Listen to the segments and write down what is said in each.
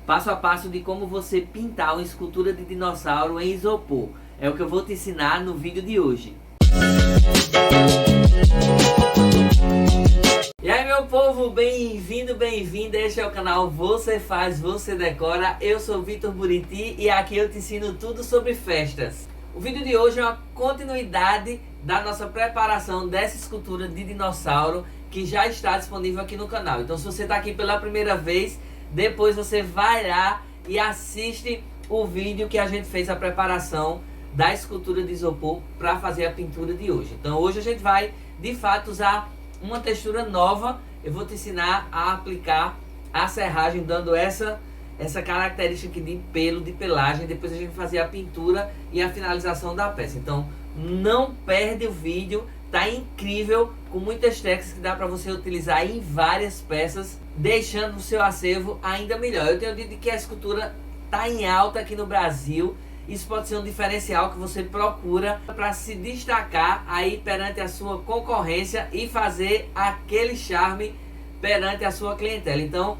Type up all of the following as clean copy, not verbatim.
passo a passo de como você pintar uma escultura de dinossauro em isopor. É o que eu vou te ensinar no vídeo de hoje. E aí, meu povo, bem-vindo, bem-vinda. Este é o canal Você Faz, Você Decora. Eu sou Vitor Buriti e aqui eu te ensino tudo sobre festas. O vídeo de hoje é uma continuidade da nossa preparação dessa escultura de dinossauro que já está disponível aqui no canal. Então, se você está aqui pela primeira vez, depois você vai lá e assiste o vídeo que a gente fez a preparação da escultura de isopor para fazer a pintura de hoje. Então hoje a gente vai de fato usar uma textura nova. Eu vou te ensinar a aplicar a serragem dando essa característica aqui de pelo, de pelagem. Depois a gente vai fazer a pintura e a finalização da peça. Então não perde o vídeo, tá incrível, com muitas técnicas que dá para você utilizar em várias peças, deixando o seu acervo ainda melhor. Eu tenho dito que a escultura tá em alta aqui no Brasil. Isso pode ser um diferencial que você procura para se destacar aí perante a sua concorrência e fazer aquele charme perante a sua clientela. Então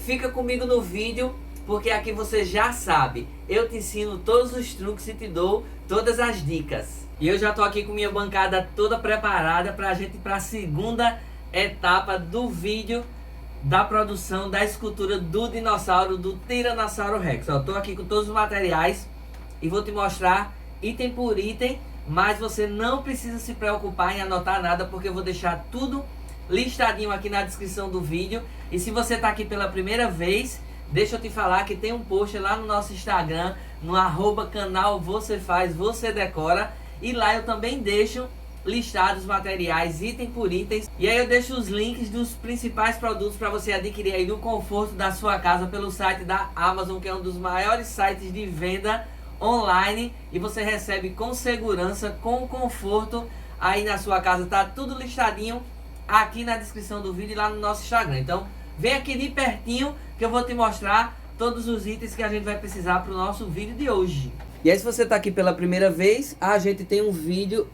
fica comigo no vídeo, porque aqui você já sabe, eu te ensino todos os truques e te dou todas as dicas. E eu já tô aqui com minha bancada toda preparada para a gente ir para a segunda etapa do vídeo da produção da escultura do dinossauro, do Tiranossauro Rex. Eu tô aqui com todos os materiais e vou te mostrar item por item, mas você não precisa se preocupar em anotar nada, porque eu vou deixar tudo listadinho aqui na descrição do vídeo. E se você está aqui pela primeira vez, deixa eu te falar que tem um post lá no nosso Instagram, no @canal Você Faz, Você Decora, e lá eu também deixo listados os materiais, item por item, e aí eu deixo os links dos principais produtos para você adquirir aí no conforto da sua casa pelo site da Amazon, que é um dos maiores sites de venda online, e você recebe com segurança, com conforto aí na sua casa. Tá tudo listadinho aqui na descrição do vídeo e lá no nosso Instagram. Então vem aqui de pertinho que eu vou te mostrar todos os itens que a gente vai precisar para o nosso vídeo de hoje. E aí, se você está aqui pela primeira vez, a gente tem um vídeo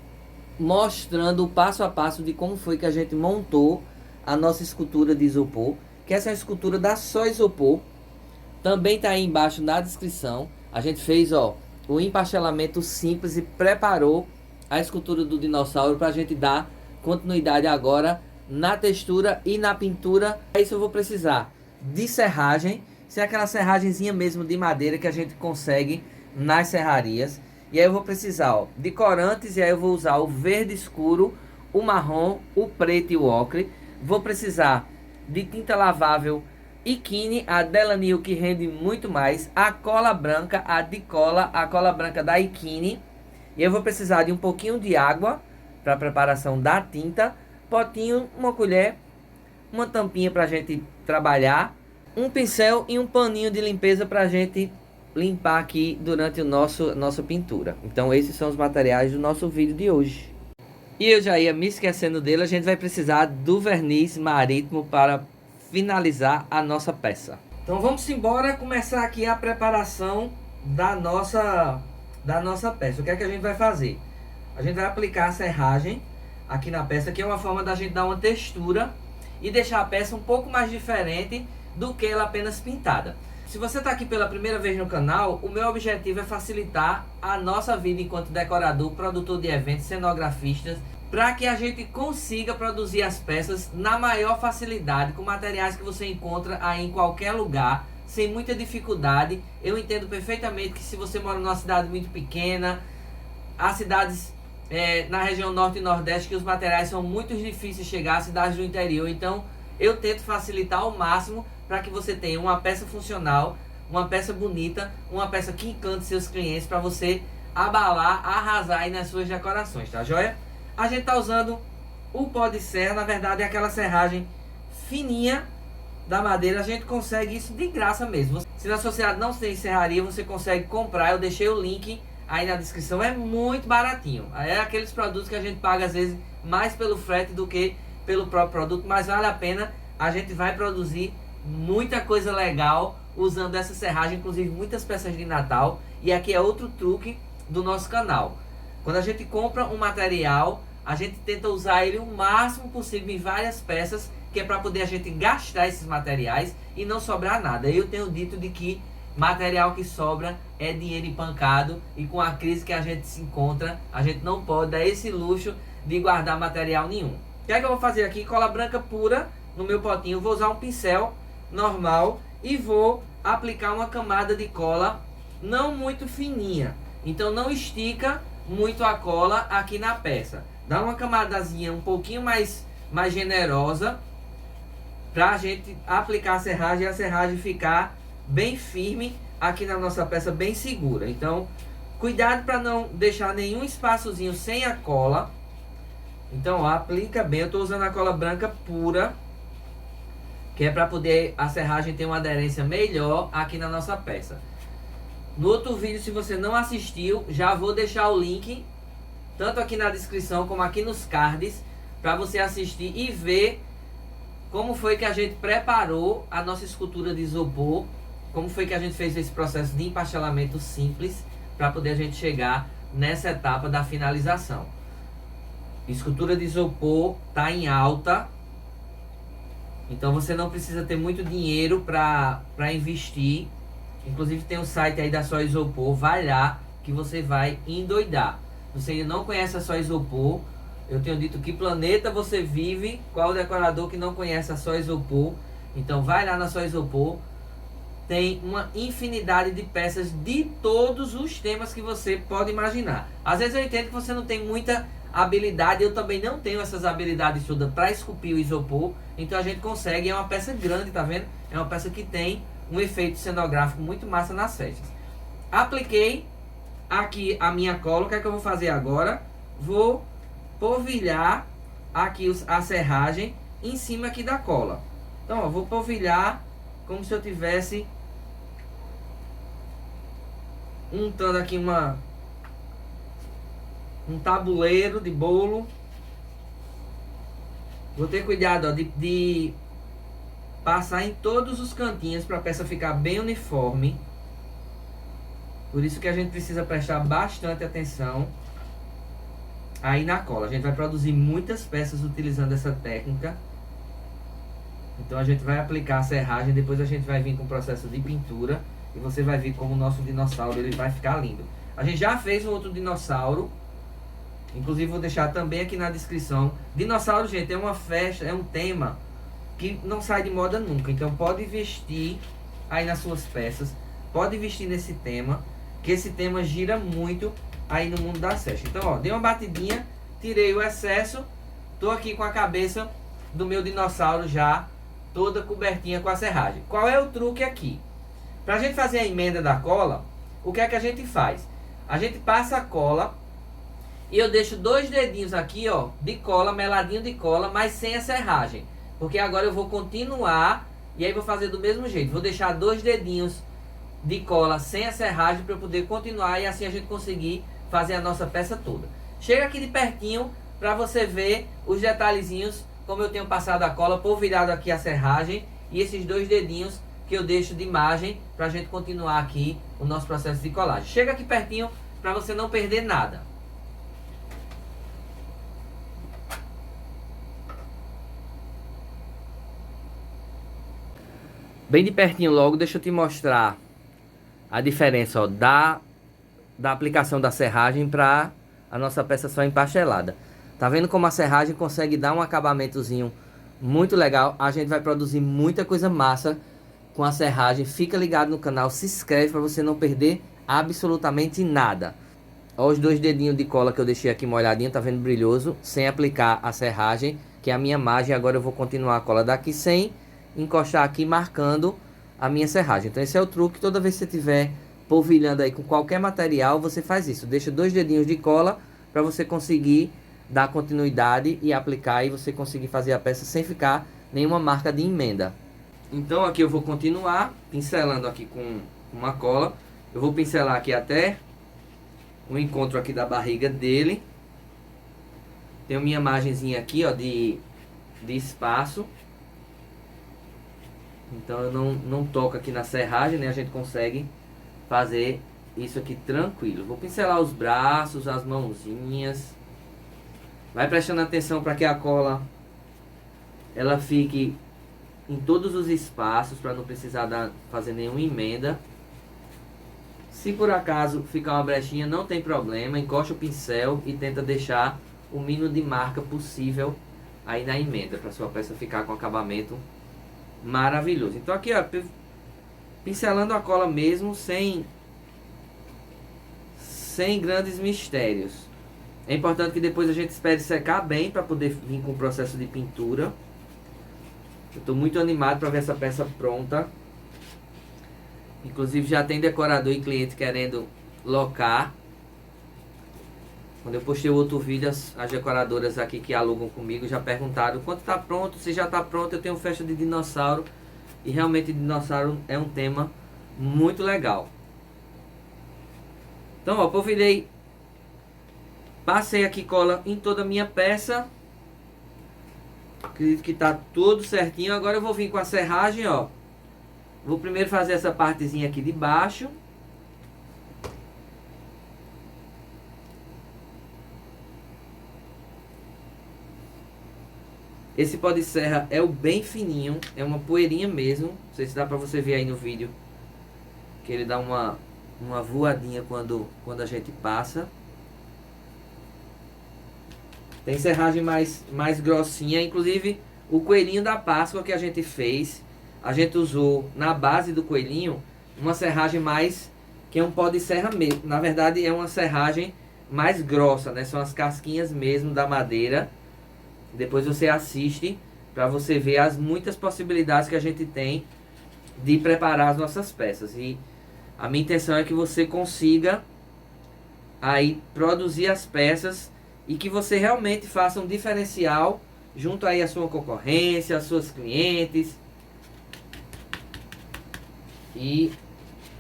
mostrando o passo a passo de como foi que a gente montou a nossa escultura de isopor, que essa é uma escultura da Só Isopor. Também tá aí embaixo na descrição. A gente fez o empastelamento simples e preparou a escultura do dinossauro para a gente dar continuidade agora na textura e na pintura. Para isso eu vou precisar de serragem, se é aquela serragemzinha mesmo de madeira que a gente consegue nas serrarias. E aí eu vou precisar de corantes, e aí eu vou usar o verde escuro, o marrom, o preto e o ocre. Vou precisar de tinta lavável Ikine, a Delanil, que rende muito mais, a cola branca, a Dicola, a cola branca da Ikine. E eu vou precisar de um pouquinho de água para a preparação da tinta, potinho, uma colher, uma tampinha para a gente trabalhar, um pincel e um paninho de limpeza para a gente limpar aqui durante o nossa pintura. Então esses são os materiais do nosso vídeo de hoje. E eu já ia me esquecendo dele, a gente vai precisar do verniz marítimo para finalizar a nossa peça. Então vamos embora começar aqui a preparação da nossa peça. O que é que a gente vai fazer? A gente vai aplicar a serragem aqui na peça, que é uma forma da gente dar uma textura e deixar a peça um pouco mais diferente do que ela apenas pintada. Se você está aqui pela primeira vez no canal, o meu objetivo é facilitar a nossa vida enquanto decorador, produtor de eventos, cenografistas, para que a gente consiga produzir as peças na maior facilidade, com materiais que você encontra aí em qualquer lugar, sem muita dificuldade. Eu entendo perfeitamente que se você mora numa cidade muito pequena, as cidades na região norte e nordeste, que os materiais são muito difíceis de chegar, às cidades do interior. Então eu tento facilitar ao máximo para que você tenha uma peça funcional, uma peça bonita, uma peça que encante seus clientes, para você abalar, arrasar aí nas suas decorações, tá joia? A gente tá usando o pó de serra, na verdade é aquela serragem fininha da madeira. A gente consegue isso de graça mesmo. Se na sua cidade não tem serraria, você consegue comprar. Eu deixei o link aí na descrição, é muito baratinho. É aqueles produtos que a gente paga às vezes mais pelo frete do que pelo próprio produto, mas vale a pena. A gente vai produzir muita coisa legal usando essa serragem, inclusive muitas peças de Natal. E aqui é outro truque do nosso canal. Quando a gente compra um material, a gente tenta usar ele o máximo possível em várias peças que é para poder a gente gastar esses materiais e não sobrar nada. Eu tenho dito de que material que sobra é dinheiro empancado, e com a crise que a gente se encontra, a gente não pode dar esse luxo de guardar material nenhum. O que é que eu vou fazer aqui? Cola branca pura no meu potinho. Vou usar um pincel normal e vou aplicar uma camada de cola não muito fininha. Então não estica muito a cola aqui na peça. Dá uma camadazinha um pouquinho mais generosa para a gente aplicar a serragem e a serragem ficar bem firme aqui na nossa peça, bem segura. Então cuidado para não deixar nenhum espaçozinho sem a cola. Então ó, aplica bem. Eu estou usando a cola branca pura, que é para poder a serragem ter uma aderência melhor aqui na nossa peça. No outro vídeo, se você não assistiu, já vou deixar o link tanto aqui na descrição como aqui nos cards, para você assistir e ver como foi que a gente preparou a nossa escultura de isopor, como foi que a gente fez esse processo de empastelamento simples para poder a gente chegar nessa etapa da finalização. Escultura de isopor está em alta, então você não precisa ter muito dinheiro para investir. Inclusive tem um site aí da Só Isopor, vai lá que você vai endoidar. Você ainda não conhece a Só Isopor, eu tenho dito que planeta você vive, qual decorador que não conhece a Só Isopor? Então vai lá na Só Isopor, tem uma infinidade de peças de todos os temas que você pode imaginar. Às vezes eu entendo que você não tem muita habilidade, eu também não tenho essas habilidades todas para esculpir o isopor, então a gente consegue, é uma peça grande, tá vendo? É uma peça que tem um efeito cenográfico muito massa nas festas. Apliquei aqui a minha cola. O que é que eu vou fazer agora? Vou polvilhar aqui a serragem em cima aqui da cola. Então ó, vou polvilhar como se eu tivesse untando aqui um tabuleiro de bolo. Vou ter cuidado ó, de passar em todos os cantinhos para a peça ficar bem uniforme. Por isso que a gente precisa prestar bastante atenção aí na cola. A gente vai produzir muitas peças utilizando essa técnica. Então a gente vai aplicar a serragem, depois a gente vai vir com o processo de pintura e você vai ver como o nosso dinossauro ele vai ficar lindo. A gente já fez um outro dinossauro, inclusive vou deixar também aqui na descrição. Dinossauro, gente, é uma festa, é um tema que não sai de moda nunca. Então pode vestir aí nas suas peças, pode vestir nesse tema, que esse tema gira muito aí no mundo das festas. Então ó, dei uma batidinha, tirei o excesso, tô aqui com a cabeça do meu dinossauro já toda cobertinha com a serragem. Qual é o truque aqui? Pra gente fazer a emenda da cola, o que é que a gente faz? A gente passa a cola e eu deixo 2 dedinhos aqui ó, de cola, meladinho de cola, mas sem a serragem. Porque agora eu vou continuar e aí vou fazer do mesmo jeito. Vou deixar 2 dedinhos de cola sem a serragem para eu poder continuar e assim a gente conseguir fazer a nossa peça toda. Chega aqui de pertinho para você ver os detalhezinhos, como eu tenho passado a cola, polvilhado aqui a serragem e esses 2 dedinhos que eu deixo de margem para a gente continuar aqui o nosso processo de colagem. Chega aqui pertinho para você não perder nada. Bem de pertinho logo, deixa eu te mostrar a diferença ó, da aplicação da serragem para a nossa peça só empastelada. Tá vendo como a serragem consegue dar um acabamentozinho muito legal? A gente vai produzir muita coisa massa com a serragem. Fica ligado no canal, se inscreve para você não perder absolutamente nada. Olha os 2 dedinhos de cola que eu deixei aqui molhadinho, tá vendo, brilhoso, sem aplicar a serragem, que é a minha margem. Agora eu vou continuar a cola daqui sem encostar aqui, marcando a minha serragem. Então esse é o truque. Toda vez que você estiver polvilhando aí com qualquer material, você faz isso, deixa 2 dedinhos de cola para você conseguir dar continuidade e aplicar e você conseguir fazer a peça sem ficar nenhuma marca de emenda. Então aqui eu vou continuar pincelando aqui com uma cola. Eu vou pincelar aqui até o encontro aqui da barriga dele. Tenho minha margenzinha aqui ó, de espaço. Então eu não toco aqui na serragem, né? A gente consegue fazer isso aqui tranquilo. Vou pincelar os braços, as mãozinhas. Vai prestando atenção para que a cola ela fique em todos os espaços, para não precisar fazer nenhuma emenda. Se por acaso ficar uma brechinha, não tem problema, encosta o pincel e tenta deixar o mínimo de marca possível aí na emenda, para sua peça ficar com acabamento maravilhoso. Então aqui, ó, pincelando a cola mesmo, sem grandes mistérios. É importante que depois a gente espere secar bem para poder vir com o processo de pintura. Eu estou muito animado para ver essa peça pronta. Inclusive já tem decorador e cliente querendo locar. Quando eu postei o outro vídeo, as decoradoras aqui que alugam comigo já perguntaram quanto está pronto, se já está pronto. Eu tenho festa de dinossauro e realmente dinossauro é um tema muito legal. Então, ó, polvilhei, passei aqui cola em toda a minha peça. Acredito que tá tudo certinho. Agora eu vou vir com a serragem, ó. Vou primeiro fazer essa partezinha aqui de baixo. Esse pó de serra é o bem fininho, é uma poeirinha mesmo. Não sei se dá pra você ver aí no vídeo, que ele dá uma voadinha quando a gente passa. Tem serragem mais grossinha, inclusive o coelhinho da Páscoa que a gente fez, a gente usou na base do coelhinho uma serragem mais, que é um pó de serra mesmo. Na verdade é uma serragem mais grossa, né? São as casquinhas mesmo da madeira. Depois você assiste para você ver as muitas possibilidades que a gente tem de preparar as nossas peças. E a minha intenção é que você consiga aí produzir as peças e que você realmente faça um diferencial junto aí à sua concorrência, às suas clientes. E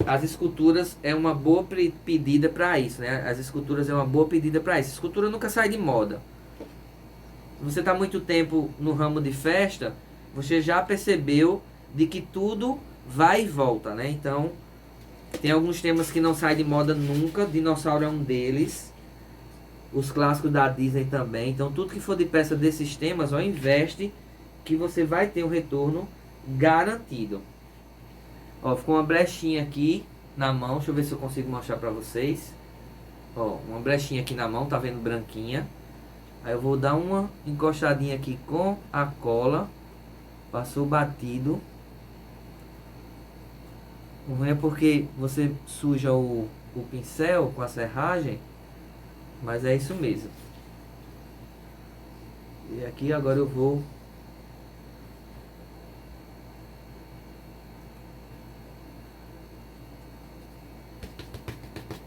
as esculturas é uma boa pedida para isso, né? As esculturas é uma boa pedida para isso. A escultura nunca sai de moda. Se você está muito tempo no ramo de festa, você já percebeu de que tudo vai e volta, né? Então, tem alguns temas que não saem de moda nunca. Dinossauro é um deles. Os clássicos da Disney também. Então, tudo que for de peça desses temas, ó, investe, que você vai ter um retorno garantido. Ó, ficou uma brechinha aqui na mão. Deixa eu ver se eu consigo mostrar pra vocês. Ó, uma brechinha aqui na mão, tá vendo branquinha? Aí eu vou dar uma encostadinha aqui com a cola. Passou batido. O ruim é porque você suja o pincel com a serragem. Mas é isso mesmo. E aqui agora eu vou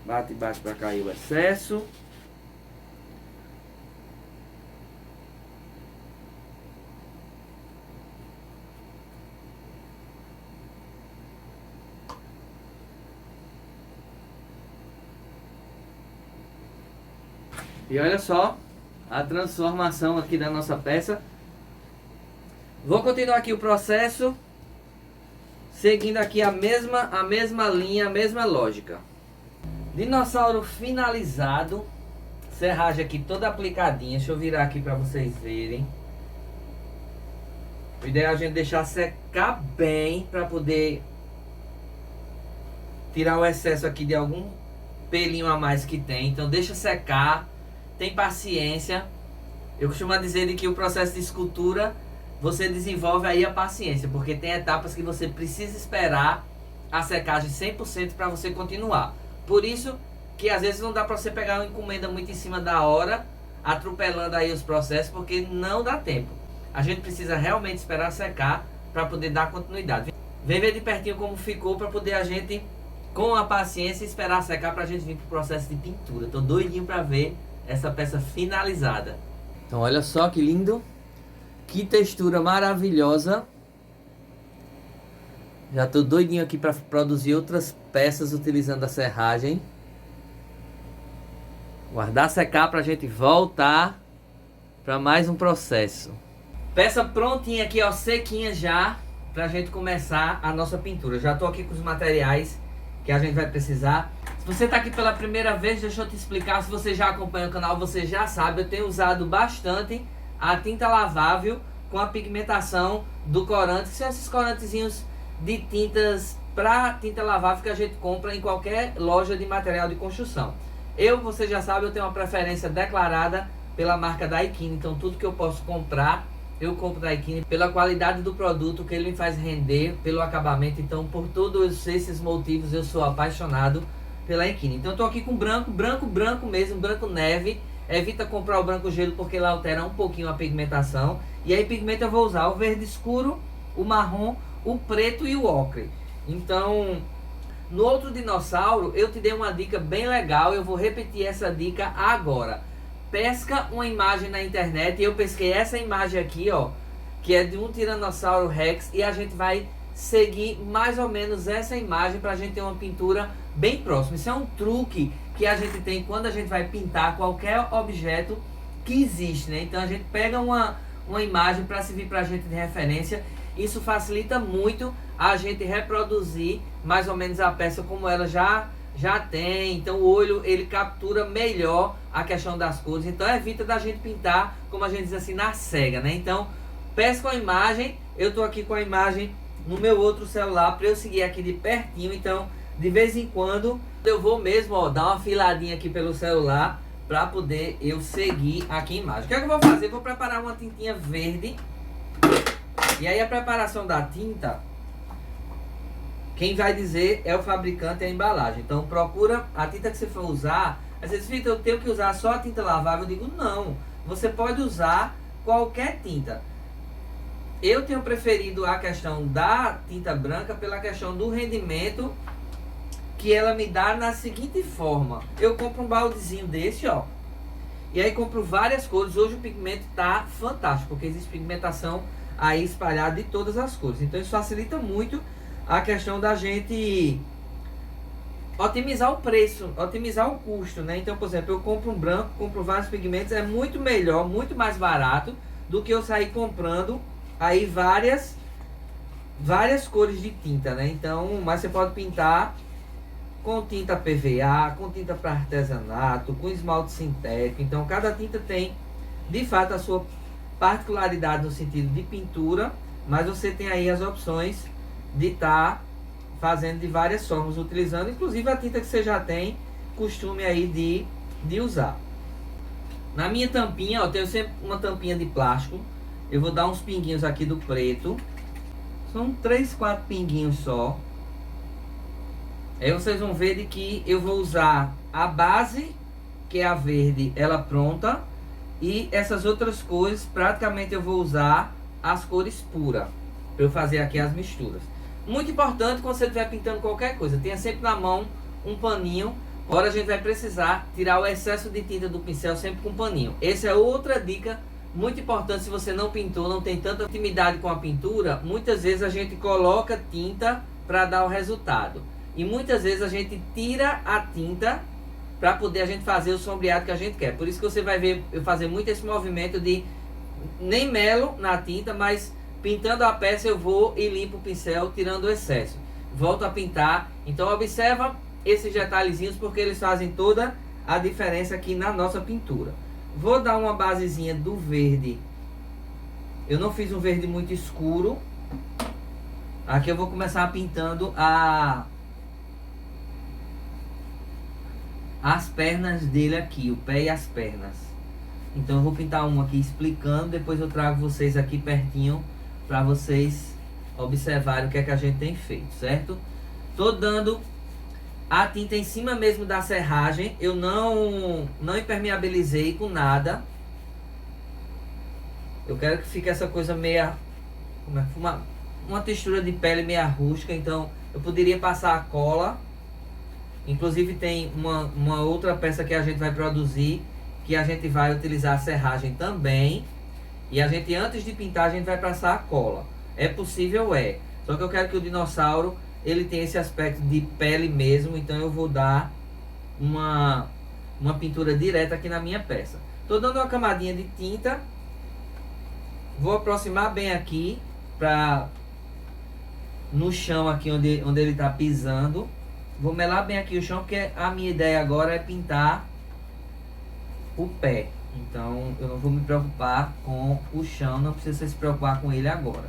bate para cair o excesso. E olha só a transformação aqui da nossa peça. Vou continuar aqui o processo, seguindo aqui a mesma linha, a mesma lógica. Dinossauro finalizado. Serragem aqui toda aplicadinha. Deixa eu virar aqui para vocês verem. O ideal é a gente deixar secar bem para poder tirar o excesso aqui de algum pelinho a mais que tem. Então deixa secar. Tem paciência. Eu costumo dizer de que o processo de escultura você desenvolve aí a paciência, porque tem etapas que você precisa esperar a secagem 100% para você continuar. Por isso que às vezes não dá para você pegar uma encomenda muito em cima da hora, atropelando aí os processos, porque não dá tempo. A gente precisa realmente esperar secar para poder dar continuidade. Vem ver de pertinho como ficou para poder a gente, com a paciência, esperar secar para a gente vir para o processo de pintura. Tô doidinho para ver essa peça finalizada. Então olha só que lindo. Que textura maravilhosa. Já tô doidinho aqui para produzir outras peças utilizando a serragem. Guardar secar pra gente voltar para mais um processo. Peça prontinha aqui, ó, sequinha já, pra gente começar a nossa pintura. Já tô aqui com os materiais que a gente vai precisar. Se você tá aqui pela primeira vez, deixa eu te explicar. Se você já acompanha o canal, você já sabe, eu tenho usado bastante a tinta lavável com a pigmentação do corante, que são esses corantezinhos de tintas para tinta lavável que a gente compra em qualquer loja de material de construção. Você já sabe, eu tenho uma preferência declarada pela marca Daikin, então tudo que eu posso comprar, eu compro Daikin pela qualidade do produto, que ele me faz render, pelo acabamento. Então por todos esses motivos eu sou apaixonado pela Daikin. Então eu tô aqui com branco mesmo, branco neve. Evita comprar o branco gelo porque ele altera um pouquinho a pigmentação. E aí pigmento eu vou usar o verde escuro, o marrom, o preto e o ocre. Então, no outro dinossauro eu te dei uma dica bem legal, eu vou repetir essa dica agora. Pesca uma imagem na internet, e eu pesquei essa imagem aqui, ó, que é de um Tiranossauro Rex, e a gente vai seguir mais ou menos essa imagem para a gente ter uma pintura bem próxima. Isso é um truque que a gente tem quando a gente vai pintar qualquer objeto que existe, né? Então a gente pega uma imagem para servir para a gente de referência. Isso facilita muito a gente reproduzir mais ou menos a peça como ela já tem. Então o olho ele captura melhor a questão das cores, então evita da gente pintar, como a gente diz assim, na cega, né? Então pesca a imagem, eu tô aqui com a imagem no meu outro celular para eu seguir aqui de pertinho. Então de vez em quando eu vou mesmo, ó, dar uma filadinha aqui pelo celular para poder eu seguir aqui a imagem. O que é que eu vou fazer? Eu vou preparar uma tintinha verde. E aí a preparação da tinta, quem vai dizer é o fabricante e a embalagem. Então procura a tinta que você for usar. Às vezes, Vitor, eu tenho que usar só a tinta lavável. Eu digo, não. Você pode usar qualquer tinta. Eu tenho preferido a questão da tinta branca pela questão do rendimento que ela me dá na seguinte forma. Eu compro um baldezinho desse, ó. E aí compro várias cores. Hoje o pigmento tá fantástico, porque existe pigmentação aí espalhada de todas as cores. Então isso facilita muito a questão da gente otimizar o preço, otimizar o custo, né? Então, por exemplo, eu compro um branco, compro vários pigmentos, é muito melhor, muito mais barato do que eu sair comprando aí várias cores de tinta, né? Então, mas você pode pintar com tinta PVA, com tinta para artesanato, com esmalte sintético. Então, cada tinta tem, de fato, a sua particularidade no sentido de pintura, mas você tem aí as opções de estar fazendo de várias formas, utilizando inclusive a tinta que você já tem costume aí de usar. Na minha tampinha, ó, eu tenho sempre uma tampinha de plástico. Eu vou dar uns pinguinhos aqui do preto. São 3, 4 pinguinhos só. Aí vocês vão ver de que eu vou usar a base, que é a verde, ela pronta. E essas outras cores, praticamente eu vou usar as cores puras, para eu fazer aqui as misturas. Muito importante quando você estiver pintando qualquer coisa, tenha sempre na mão um paninho. Agora a gente vai precisar tirar o excesso de tinta do pincel sempre com um paninho. Essa é outra dica muito importante. Se você não pintou, não tem tanta intimidade com a pintura, muitas vezes a gente coloca tinta para dar o resultado. E muitas vezes a gente tira a tinta para poder a gente fazer o sombreado que a gente quer. Por isso que você vai ver eu fazer muito esse movimento de nem melo na tinta, mas pintando a peça eu vou e limpo o pincel, tirando o excesso. Volto a pintar. Então observa esses detalhezinhos, porque eles fazem toda a diferença aqui na nossa pintura. Vou dar uma basezinha do verde. Eu não fiz um verde muito escuro. Aqui eu vou começar pintando as pernas dele aqui, o pé e as pernas. Então eu vou pintar um aqui explicando, depois eu trago vocês aqui pertinho para vocês observarem o que é que a gente tem feito, certo? Tô dando a tinta em cima mesmo da serragem, eu não impermeabilizei com nada. Eu quero que fique essa coisa meia, uma textura de pele meia rústica. Então eu poderia passar a cola. Inclusive tem uma outra peça que a gente vai produzir, que a gente vai utilizar a serragem também. E a gente, antes de pintar, a gente vai passar a cola. É possível, é. Só que eu quero que o dinossauro, ele tenha esse aspecto de pele mesmo. Então eu vou dar uma pintura direta aqui na minha peça. Tô dando uma camadinha de tinta. Vou aproximar bem aqui, no chão aqui onde ele tá pisando. Vou melar bem aqui o chão, porque a minha ideia agora é pintar o pé. Então eu não vou me preocupar com o chão, não precisa se preocupar com ele agora.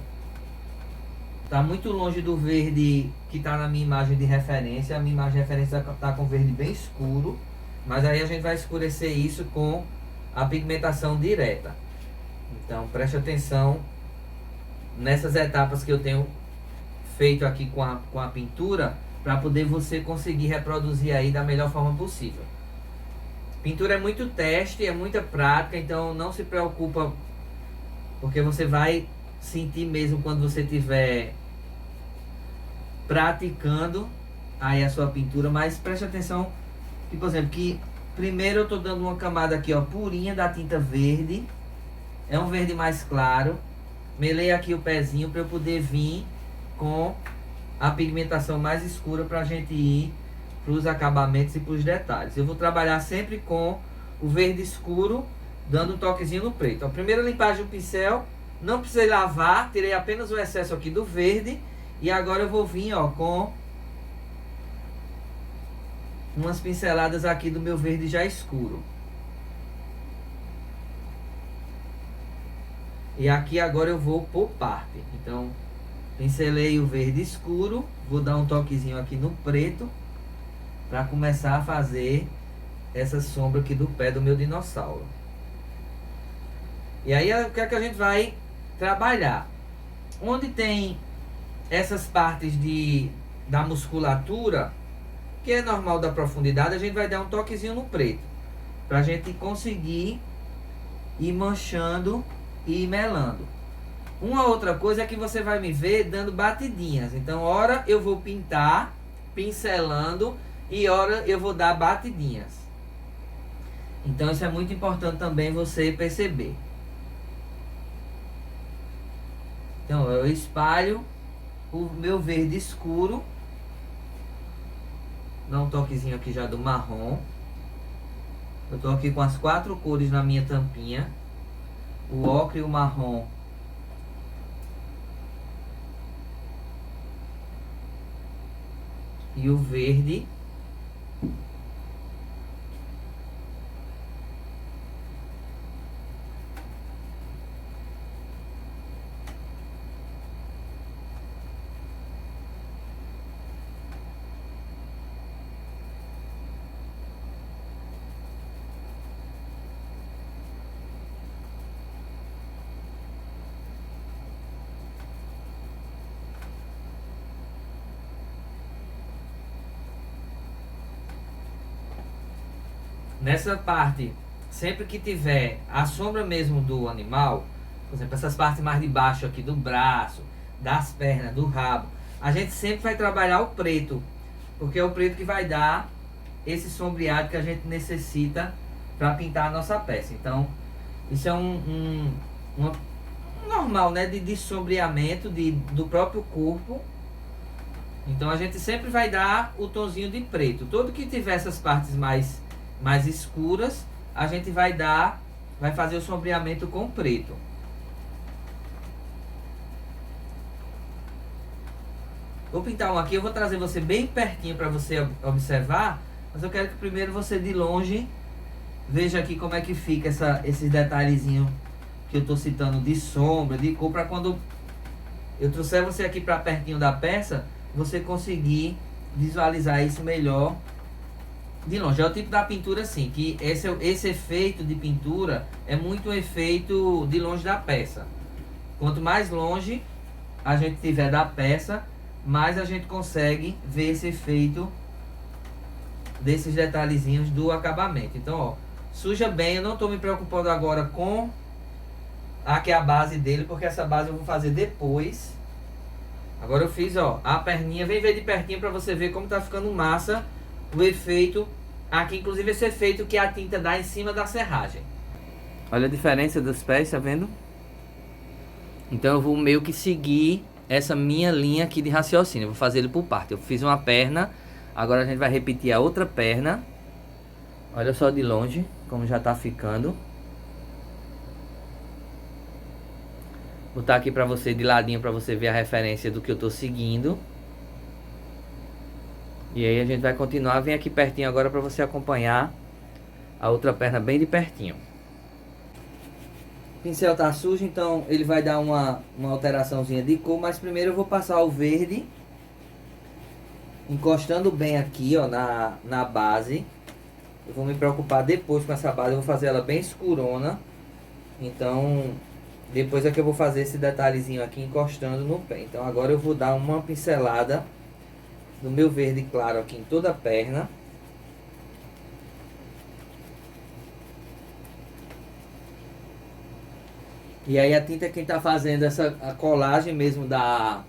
Tá muito longe do verde que tá na minha imagem de referência. A minha imagem de referência tá com verde bem escuro, mas aí a gente vai escurecer isso com a pigmentação direta. Então preste atenção nessas etapas que eu tenho feito aqui com a pintura, para poder você conseguir reproduzir aí da melhor forma possível. Pintura é muito teste, é muita prática, então não se preocupa, porque você vai sentir mesmo quando você estiver praticando aí a sua pintura. Mas preste atenção que, por exemplo, que primeiro eu estou dando uma camada aqui, ó, purinha da tinta verde. É um verde mais claro. Melei aqui o pezinho para eu poder vir com a pigmentação mais escura, para a gente ir para os acabamentos e para os detalhes. Eu vou trabalhar sempre com o verde escuro, dando um toquezinho no preto. A primeira limpagem do pincel, não precisei lavar, tirei apenas o excesso aqui do verde. E agora eu vou vir, ó, com umas pinceladas aqui do meu verde já escuro. E aqui agora eu vou por parte. Então, pincelei o verde escuro, vou dar um toquezinho aqui no preto, para começar a fazer essa sombra aqui do pé do meu dinossauro. E aí o que é que a gente vai trabalhar? Onde tem essas partes da musculatura, que é normal da profundidade, a gente vai dar um toquezinho no preto, para a gente conseguir ir manchando e ir melando. Uma outra coisa é que você vai me ver dando batidinhas. Então, ora eu vou pintar, pincelando, e ora eu vou dar batidinhas. Então, isso é muito importante também você perceber. Então, eu espalho o meu verde escuro. Dá um toquezinho aqui já do marrom. Eu tô aqui com as 4 cores na minha tampinha. O ocre e o marrom. E o verde. Nessa parte, sempre que tiver a sombra mesmo do animal, por exemplo, essas partes mais de baixo aqui do braço, das pernas, do rabo, a gente sempre vai trabalhar o preto, porque é o preto que vai dar esse sombreado que a gente necessita para pintar a nossa peça. Então, isso é um normal, né, de sombreamento do próprio corpo. Então a gente sempre vai dar o tonzinho de preto. Todo que tiver essas partes mais escuras, a gente vai fazer o sombreamento com preto. Vou pintar um aqui, eu vou trazer você bem pertinho para você observar, mas eu quero que primeiro você de longe veja aqui como é que fica esses detalhezinhos que eu estou citando de sombra, de cor, para quando eu trouxer você aqui para pertinho da peça, você conseguir visualizar isso melhor de longe. É o tipo da pintura assim, que esse efeito de pintura é muito efeito de longe da peça. Quanto mais longe a gente tiver da peça, mais a gente consegue ver esse efeito desses detalhezinhos do acabamento. Então, ó, suja bem. Eu não estou me preocupando agora com aqui a base dele, porque essa base eu vou fazer depois. Agora eu fiz, ó, a perninha. Vem ver de pertinho para você ver como tá ficando massa o efeito aqui, inclusive esse efeito que a tinta dá em cima da serragem. Olha a diferença dos pés, tá vendo? Então eu vou meio que seguir essa minha linha aqui de raciocínio. Eu vou fazer ele por parte. Eu fiz uma perna, agora a gente vai repetir a outra perna. Olha só de longe como já tá ficando. Vou botar aqui pra você de ladinho, pra você ver a referência do que eu tô seguindo. E aí a gente vai continuar. Vem aqui pertinho agora pra você acompanhar a outra perna bem de pertinho. O pincel tá sujo, então ele vai dar uma alteraçãozinha de cor, mas primeiro eu vou passar o verde, encostando bem aqui, ó, na base. Eu vou me preocupar depois com essa base, eu vou fazer ela bem escurona. Então, depois é que eu vou fazer esse detalhezinho aqui encostando no pé. Então agora eu vou dar uma pincelada do meu verde claro aqui em toda a perna. E aí a tinta é quem tá fazendo a colagem mesmo da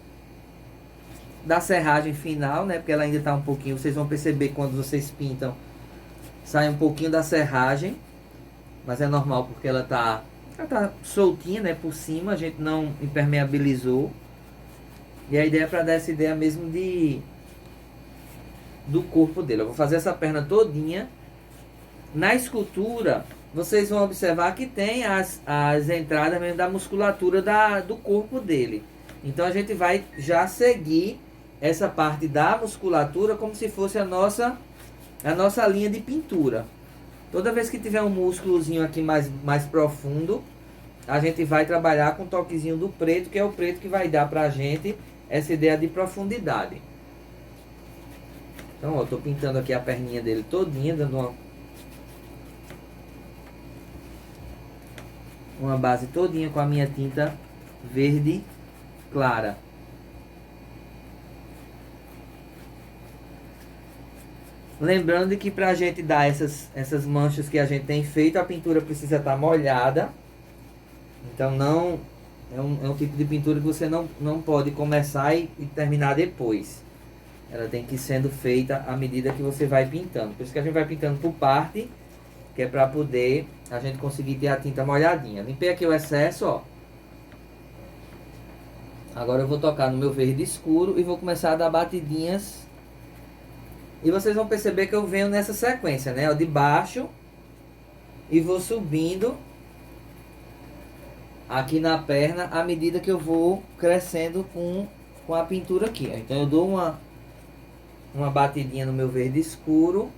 serragem final, né? Porque ela ainda tá um pouquinho, vocês vão perceber quando vocês pintam, sai um pouquinho da serragem. Mas é normal porque ela tá soltinha, né? Por cima, a gente não impermeabilizou. E a ideia é para dar essa ideia mesmo do corpo dele. Eu vou fazer essa perna todinha. Na escultura, vocês vão observar que tem as entradas mesmo da musculatura do corpo dele. Então a gente vai já seguir essa parte da musculatura como se fosse a nossa linha de pintura. Toda vez que tiver um músculozinho aqui mais profundo, a gente vai trabalhar com um toquezinho do preto, que é o preto que vai dar pra gente essa ideia de profundidade. Então, ó, eu tô pintando aqui a perninha dele todinha, dando uma base todinha com a minha tinta verde clara. Lembrando que pra gente dar essas manchas que a gente tem feito, a pintura precisa estar molhada. Então não é um tipo de pintura que você não pode começar e terminar depois. Ela tem que ir sendo feita à medida que você vai pintando. Por isso que a gente vai pintando por parte, que é para poder a gente conseguir ter a tinta molhadinha. Limpei aqui o excesso, ó. Agora eu vou tocar no meu verde escuro e vou começar a dar batidinhas. E vocês vão perceber que eu venho nessa sequência, né? Ó, de baixo e vou subindo aqui na perna à medida que eu vou crescendo com a pintura aqui. Ó. Então eu dou uma batidinha no meu verde escuro,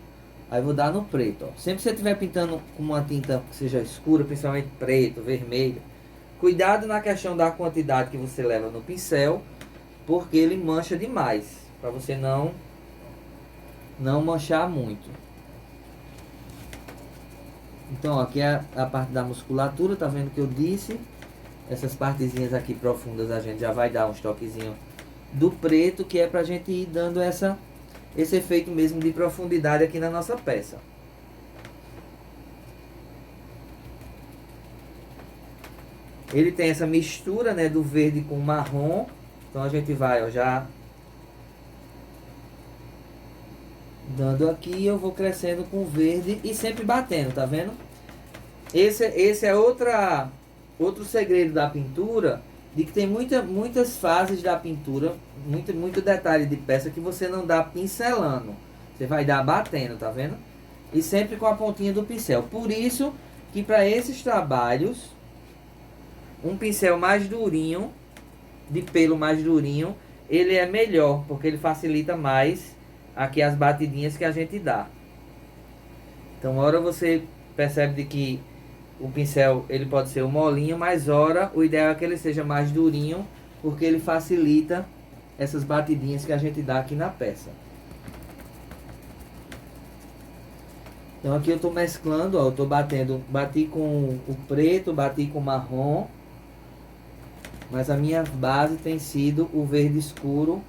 aí vou dar no preto. Ó. Sempre que você estiver pintando com uma tinta que seja escura, principalmente preto, vermelho, cuidado na questão da quantidade que você leva no pincel, porque ele mancha demais, para você não manchar muito. Então, ó, aqui é a parte da musculatura, tá vendo que eu disse? Essas partezinhas aqui profundas a gente já vai dar um toquezinho do preto, que é pra gente ir dando esse efeito mesmo de profundidade aqui na nossa peça. Ele tem essa mistura, né, do verde com o marrom. Então a gente vai, ó, já dando aqui, eu vou crescendo com o verde e sempre batendo, tá vendo? Esse é outro segredo da pintura, de que tem muitas fases da pintura, muito detalhe de peça que você não dá pincelando. Você vai dar batendo, tá vendo? E sempre com a pontinha do pincel. Por isso que para esses trabalhos, um pincel mais durinho, de pelo mais durinho, ele é melhor, porque ele facilita mais aqui as batidinhas que a gente dá. Então, hora você percebe de que o pincel ele pode ser um molinho, mas hora o ideal é que ele seja mais durinho, porque ele facilita essas batidinhas que a gente dá aqui na peça. Então aqui eu estou mesclando, ó, eu estou bati com o preto, bati com o marrom, mas a minha base tem sido o verde escuro,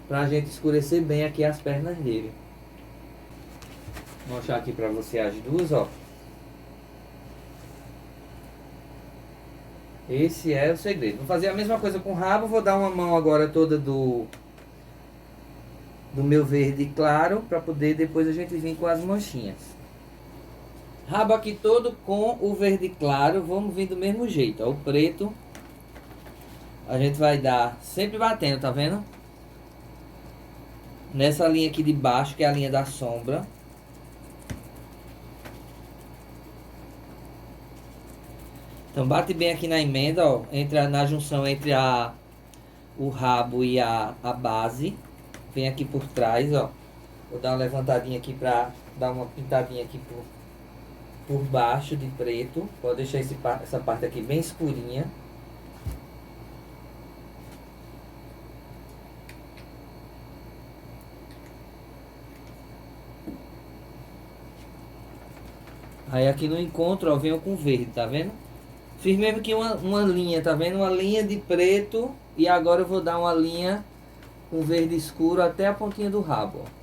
pra gente escurecer bem aqui as pernas dele. Vou mostrar aqui pra você as duas, ó. Esse é o segredo. Vou fazer a mesma coisa com o rabo, vou dar uma mão agora toda do meu verde claro, pra poder depois a gente vir com as manchinhas. Rabo aqui todo com o verde claro, vamos vir do mesmo jeito, ó. O preto a gente vai dar sempre batendo, tá vendo? Nessa linha aqui de baixo, que é a linha da sombra. Então bate bem aqui na emenda, ó, na junção entre o rabo e a base. Vem aqui por trás, ó. Vou dar uma levantadinha aqui pra dar uma pintadinha aqui por baixo de preto. Pode deixar essa parte aqui bem escurinha. Aí aqui no encontro, ó, venho com verde, tá vendo? Fiz mesmo que uma linha, tá vendo? Uma linha de preto. E agora eu vou dar uma linha com verde escuro até a pontinha do rabo, ó.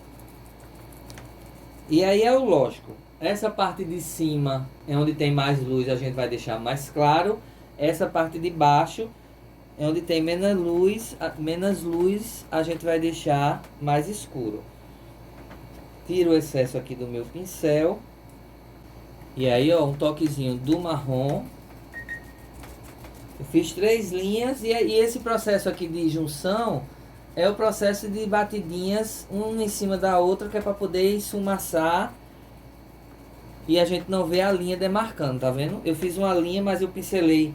E aí é o lógico. Essa parte de cima é onde tem mais luz, a gente vai deixar mais claro. Essa parte de baixo é onde tem menos luz, a gente vai deixar mais escuro. Tiro o excesso aqui do meu pincel. E aí, ó, um toquezinho do marrom. Eu fiz 3 linhas e esse processo aqui de junção é o processo de batidinhas uma em cima da outra, que é para poder esfumaçar e a gente não vê a linha demarcando, tá vendo? Eu fiz uma linha, mas eu pincelei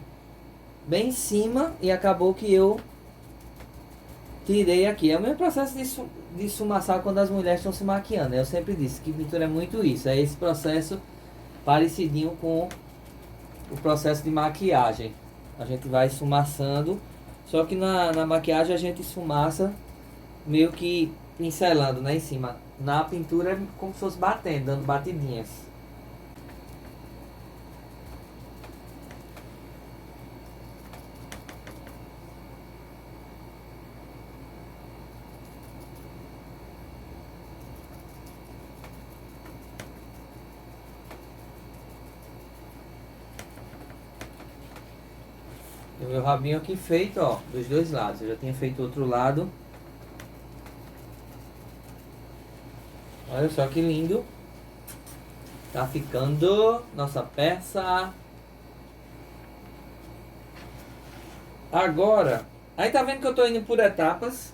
bem em cima e acabou que eu tirei aqui. É o mesmo processo de esfumaçar quando as mulheres estão se maquiando, né? Eu sempre disse que pintura é muito isso, é esse processo parecidinho com o processo de maquiagem. A gente vai esfumaçando, só que na maquiagem a gente esfumaça meio que pincelando, né, em cima. Na pintura é como se fosse batendo, dando batidinhas. O meu rabinho aqui feito, ó, dos dois lados. Eu já tinha feito o outro lado. Olha só que lindo. Tá ficando nossa peça. Agora, aí tá vendo que eu tô indo por etapas.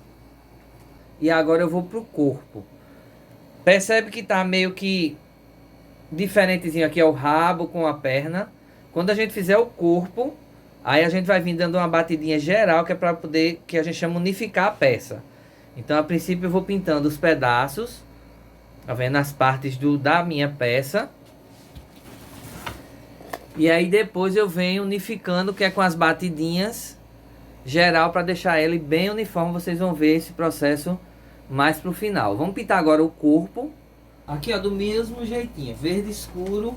E agora eu vou pro corpo. Percebe que tá meio que diferentezinho aqui, é o rabo com a perna. Quando a gente fizer o corpo, aí a gente vai vir dando uma batidinha geral, que é para poder, que a gente chama unificar a peça. Então, a princípio eu vou pintando os pedaços, tá vendo, as partes da minha peça. E aí depois eu venho unificando, que é com as batidinhas geral, para deixar ele bem uniforme. Vocês vão ver esse processo mais pro final. Vamos pintar agora o corpo. Aqui, ó, do mesmo jeitinho, verde escuro.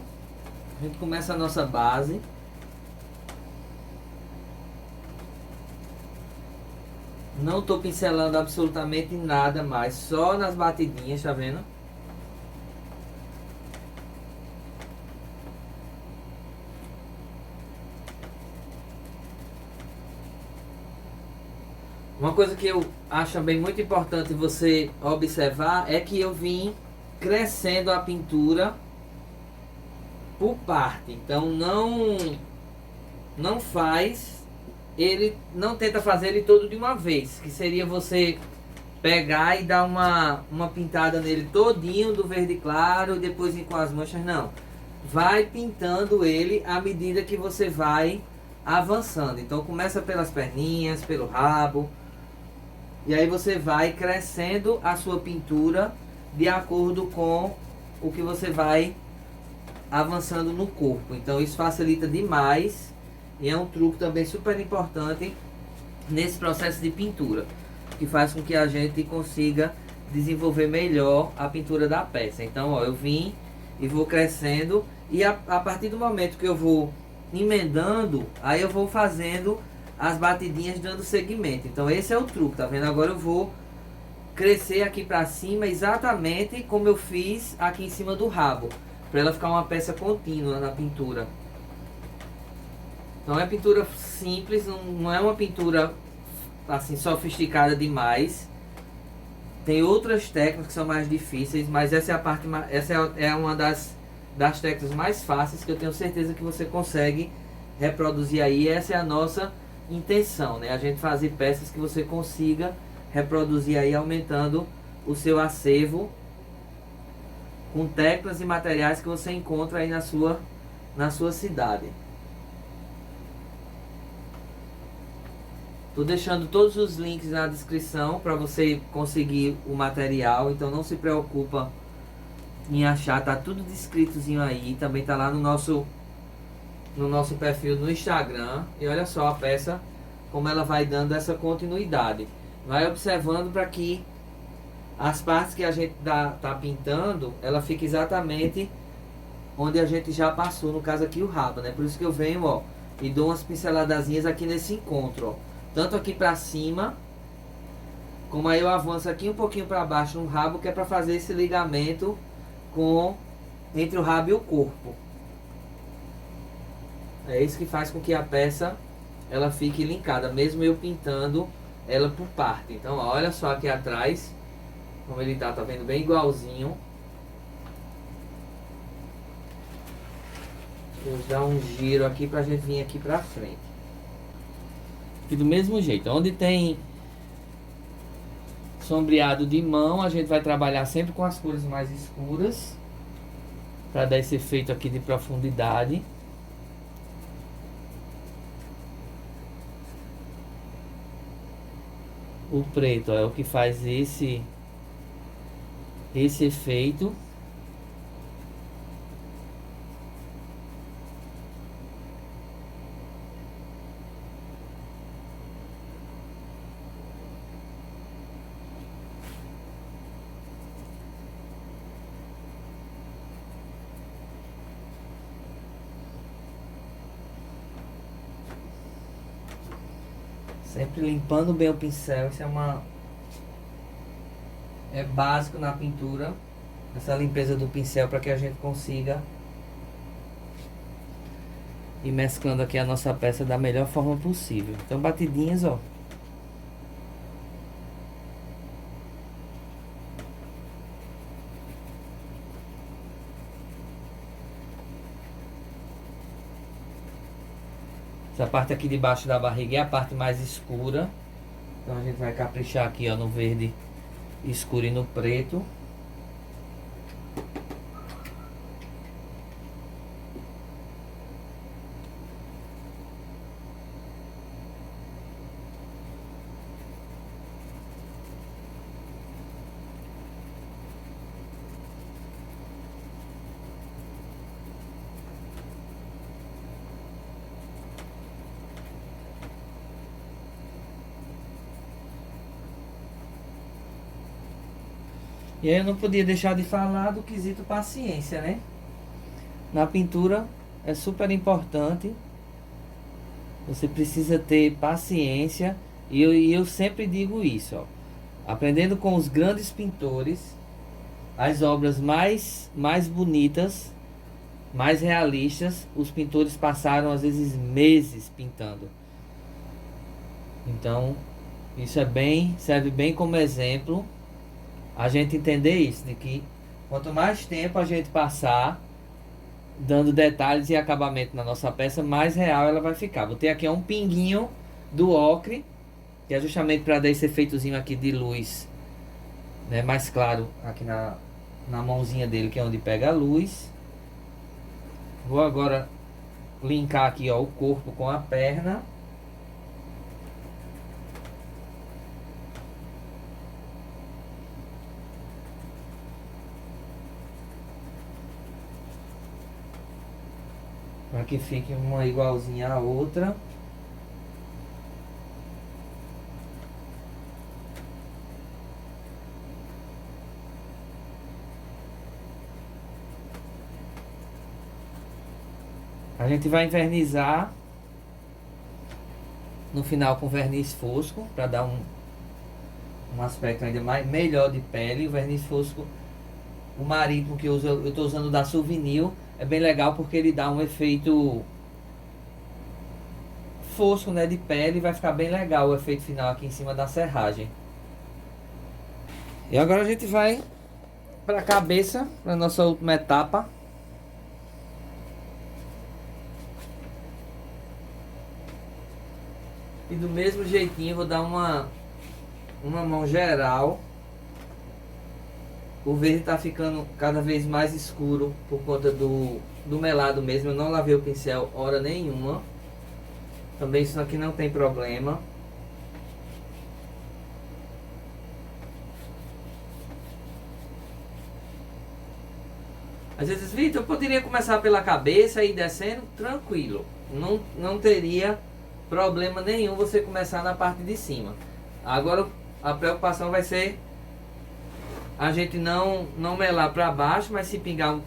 A gente começa a nossa base. Não estou pincelando absolutamente nada mais, só nas batidinhas, tá vendo? Uma coisa que eu acho bem muito importante você observar é que eu vim crescendo a pintura por parte. Então não faz ele, não tenta fazer ele todo de uma vez, que seria você pegar e dar uma pintada nele todinho do verde claro e depois ir com as manchas. Não, vai pintando ele à medida que você vai avançando. Então começa pelas perninhas, pelo rabo, e aí você vai crescendo a sua pintura de acordo com o que você vai avançando no corpo. Então isso facilita demais e é um truque também super importante nesse processo de pintura, que faz com que a gente consiga desenvolver melhor a pintura da peça. Então, ó, eu vim e vou crescendo, e a partir do momento que eu vou emendando, aí eu vou fazendo as batidinhas dando segmento. Então esse é o truque, tá vendo? Agora eu vou crescer aqui pra cima exatamente como eu fiz aqui em cima do rabo, para ela ficar uma peça contínua na pintura. Então é pintura simples, não é uma pintura assim sofisticada demais. Tem outras técnicas que são mais difíceis, mas essa é a parte, essa é uma das técnicas mais fáceis, que eu tenho certeza que você consegue reproduzir aí. Essa é a nossa intenção, né? A gente fazer peças que você consiga reproduzir aí, aumentando o seu acervo com técnicas e materiais que você encontra aí na sua cidade. Tô deixando todos os links na descrição para você conseguir o material, então não se preocupa em achar, tá tudo descritozinho aí. Também tá lá no nosso perfil no Instagram. E olha só a peça, como ela vai dando essa continuidade. Vai observando para que as partes que a gente tá pintando, ela fique exatamente onde a gente já passou, no caso aqui o rabo, né? Por isso que eu venho, ó, e dou umas pinceladazinhas aqui nesse encontro, ó. Tanto aqui pra cima, como aí eu avanço aqui um pouquinho pra baixo no rabo, que é pra fazer esse ligamento entre o rabo e o corpo. É isso que faz com que a peça ela fique linkada, mesmo eu pintando ela por parte. Então, ó, olha só aqui atrás, como ele tá vendo bem igualzinho. Vou dar um giro aqui pra gente vir aqui pra frente. E do mesmo jeito, onde tem sombreado de mão, a gente vai trabalhar sempre com as cores mais escuras, para dar esse efeito aqui de profundidade. O preto é o que faz esse efeito. Sempre limpando bem o pincel. Isso é básico na pintura, essa limpeza do pincel, para que a gente consiga ir mesclando aqui a nossa peça da melhor forma possível. Então, batidinhas, ó. Essa parte aqui de baixo da barriga é a parte mais escura. Então a gente vai caprichar aqui, ó, no verde escuro e no preto. E aí eu não podia deixar de falar do quesito paciência, né? Na pintura é super importante. Você precisa ter paciência. E eu sempre digo isso, ó. Aprendendo com os grandes pintores, as obras mais bonitas, mais realistas, os pintores passaram às vezes meses pintando. Então, isso serve bem como exemplo a gente entender isso, de que quanto mais tempo a gente passar dando detalhes e acabamento na nossa peça, mais real ela vai ficar. Botei aqui um pinguinho do ocre, que é justamente para dar esse efeitozinho aqui de luz, né, mais claro aqui na mãozinha dele, que é onde pega a luz. Vou agora linkar aqui, ó, o corpo com a perna. Para que fique uma igualzinha à outra. A gente vai invernizar no final com verniz fosco, para dar um aspecto ainda melhor de pele. O verniz fosco, o marítimo que eu estou usando da Souvenir, é bem legal porque ele dá um efeito fosco, né, de pele. Vai ficar bem legal o efeito final aqui em cima da serragem. E agora a gente vai para a cabeça, para nossa última etapa. E do mesmo jeitinho vou dar uma mão geral. O verde tá ficando cada vez mais escuro por conta do melado mesmo. Eu não lavei o pincel hora nenhuma. Também isso aqui não tem problema. Às vezes, Vitor, eu poderia começar pela cabeça e ir descendo? Tranquilo. Não teria problema nenhum você começar na parte de cima. Agora a preocupação vai ser a gente não melar para baixo, mas se pingar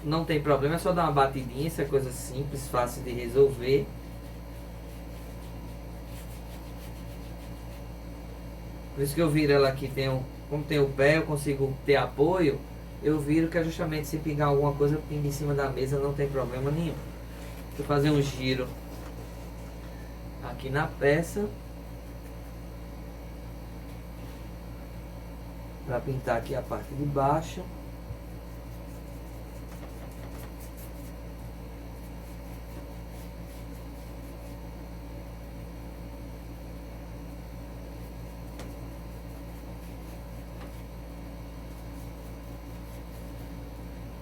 não tem problema, é só dar uma batidinha, isso é coisa simples, fácil de resolver. Por isso que eu viro ela aqui, como tem o pé, eu consigo ter apoio, eu viro que é justamente se pingar alguma coisa, eu pingo em cima da mesa, não tem problema nenhum. Vou fazer um giro aqui na peça para pintar aqui a parte de baixo.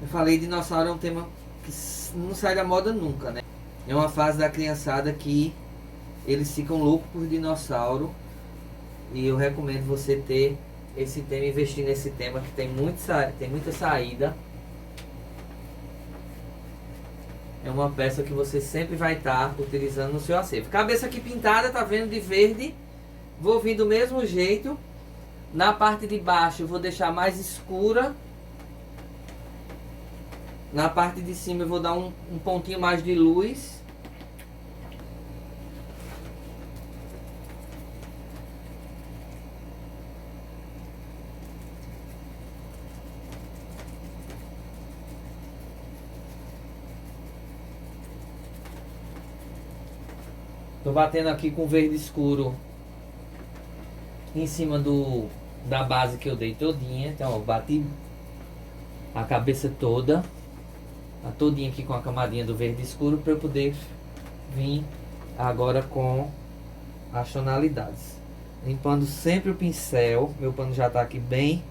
Eu falei, dinossauro é um tema que não sai da moda nunca, né? É uma fase da criançada que eles ficam loucos por dinossauro. E eu recomendo você ter esse tema, investir nesse tema que tem muita saída. É uma peça que você sempre vai estar utilizando no seu acervo. Cabeça aqui pintada, tá vendo, de verde. Vou vir do mesmo jeito. Na parte de baixo eu vou deixar mais escura. Na parte de cima eu vou dar um pontinho mais de luz. Tô batendo aqui com verde escuro em cima da base que eu dei todinha. Então, ó, bati a cabeça toda. Tá todinha aqui com a camadinha do verde escuro para eu poder vir agora com as tonalidades. Limpando sempre o pincel. Meu pano já tá aqui bem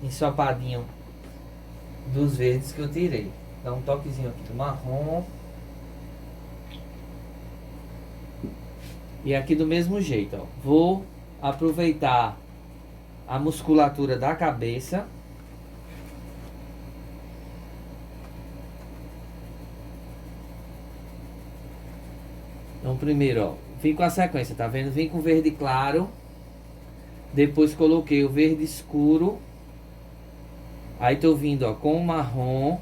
ensopadinho dos verdes que eu tirei. Dá um toquezinho aqui do marrom. E aqui do mesmo jeito, ó. Vou aproveitar a musculatura da cabeça. Então primeiro, ó, vim com a sequência, tá vendo? Vim com verde claro. Depois coloquei o verde escuro. Aí tô vindo, ó, com o marrom.